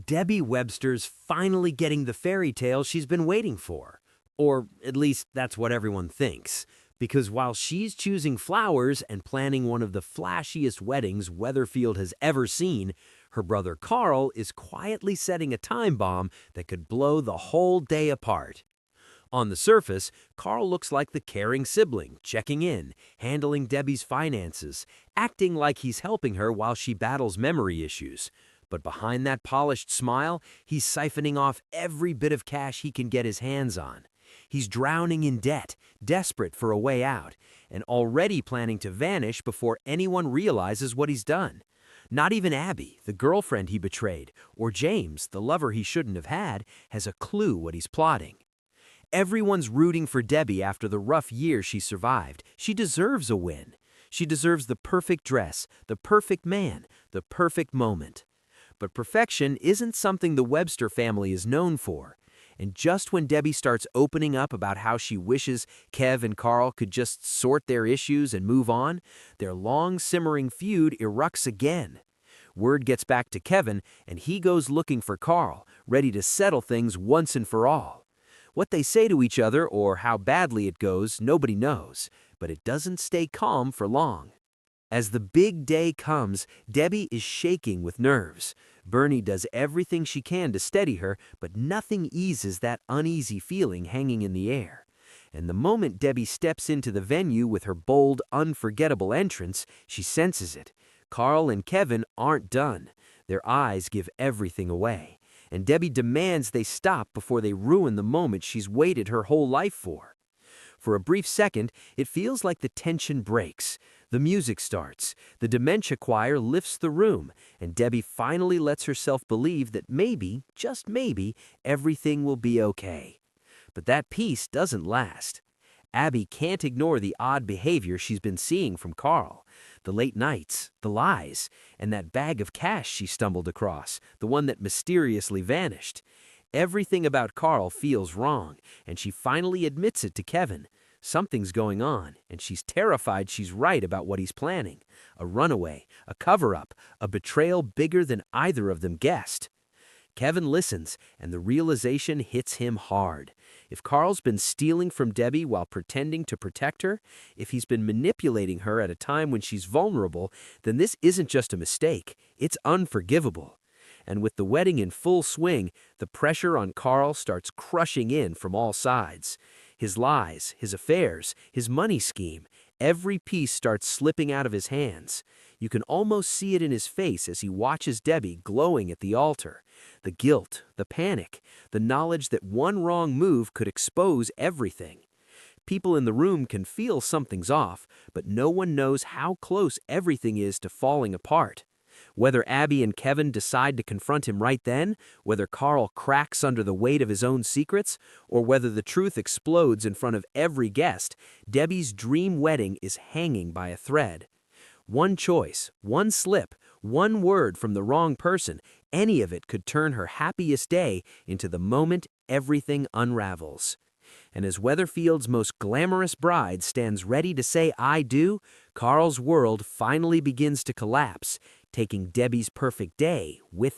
Debbie Webster's finally getting the fairy tale she's been waiting for. Or at least that's what everyone thinks. Because while she's choosing flowers and planning one of the flashiest weddings Weatherfield has ever seen, her brother Carl is quietly setting a time bomb that could blow the whole day apart. On the surface, Carl looks like the caring sibling, checking in, handling Debbie's finances, acting like he's helping her while she battles memory issues. But behind that polished smile, he's siphoning off every bit of cash he can get his hands on. He's drowning in debt, desperate for a way out, and already planning to vanish before anyone realizes what he's done. Not even Abby, the girlfriend he betrayed, or James, the lover he shouldn't have had, has a clue what he's plotting. Everyone's rooting for Debbie after the rough year she survived. She deserves a win. She deserves the perfect dress, the perfect man, the perfect moment. But perfection isn't something the Webster family is known for. And just when Debbie starts opening up about how she wishes Kev and Carl could just sort their issues and move on, their long-simmering feud erupts again. Word gets back to Kevin, and he goes looking for Carl, ready to settle things once and for all. What they say to each other or how badly it goes, nobody knows, but it doesn't stay calm for long. As the big day comes, Debbie is shaking with nerves. Bernie does everything she can to steady her, but nothing eases that uneasy feeling hanging in the air. And the moment Debbie steps into the venue with her bold, unforgettable entrance, she senses it. Carl and Kevin aren't done. Their eyes give everything away. And Debbie demands they stop before they ruin the moment she's waited her whole life for. For a brief second, it feels like the tension breaks. The music starts, the dementia choir lifts the room, and Debbie finally lets herself believe that maybe, just maybe, everything will be okay. But that peace doesn't last. Abby can't ignore the odd behavior she's been seeing from Carl. The late nights, the lies, and that bag of cash she stumbled across, the one that mysteriously vanished. Everything about Carl feels wrong, and she finally admits it to Kevin. Something's going on, and she's terrified she's right about what he's planning. A runaway, a cover-up, a betrayal bigger than either of them guessed. Kevin listens, and the realization hits him hard. If Carl's been stealing from Debbie while pretending to protect her, if he's been manipulating her at a time when she's vulnerable, then this isn't just a mistake, it's unforgivable. And with the wedding in full swing, the pressure on Carl starts crushing in from all sides. His lies, his affairs, his money scheme, every piece starts slipping out of his hands. You can almost see it in his face as he watches Debbie glowing at the altar. The guilt, the panic, the knowledge that one wrong move could expose everything. People in the room can feel something's off, but no one knows how close everything is to falling apart. Whether Abby and Kevin decide to confront him right then, whether Carl cracks under the weight of his own secrets, or whether the truth explodes in front of every guest, Debbie's dream wedding is hanging by a thread. One choice, one slip, one word from the wrong person, any of it could turn her happiest day into the moment everything unravels. And as Weatherfield's most glamorous bride stands ready to say "I do," Carl's world finally begins to collapse, taking Debbie's perfect day with it.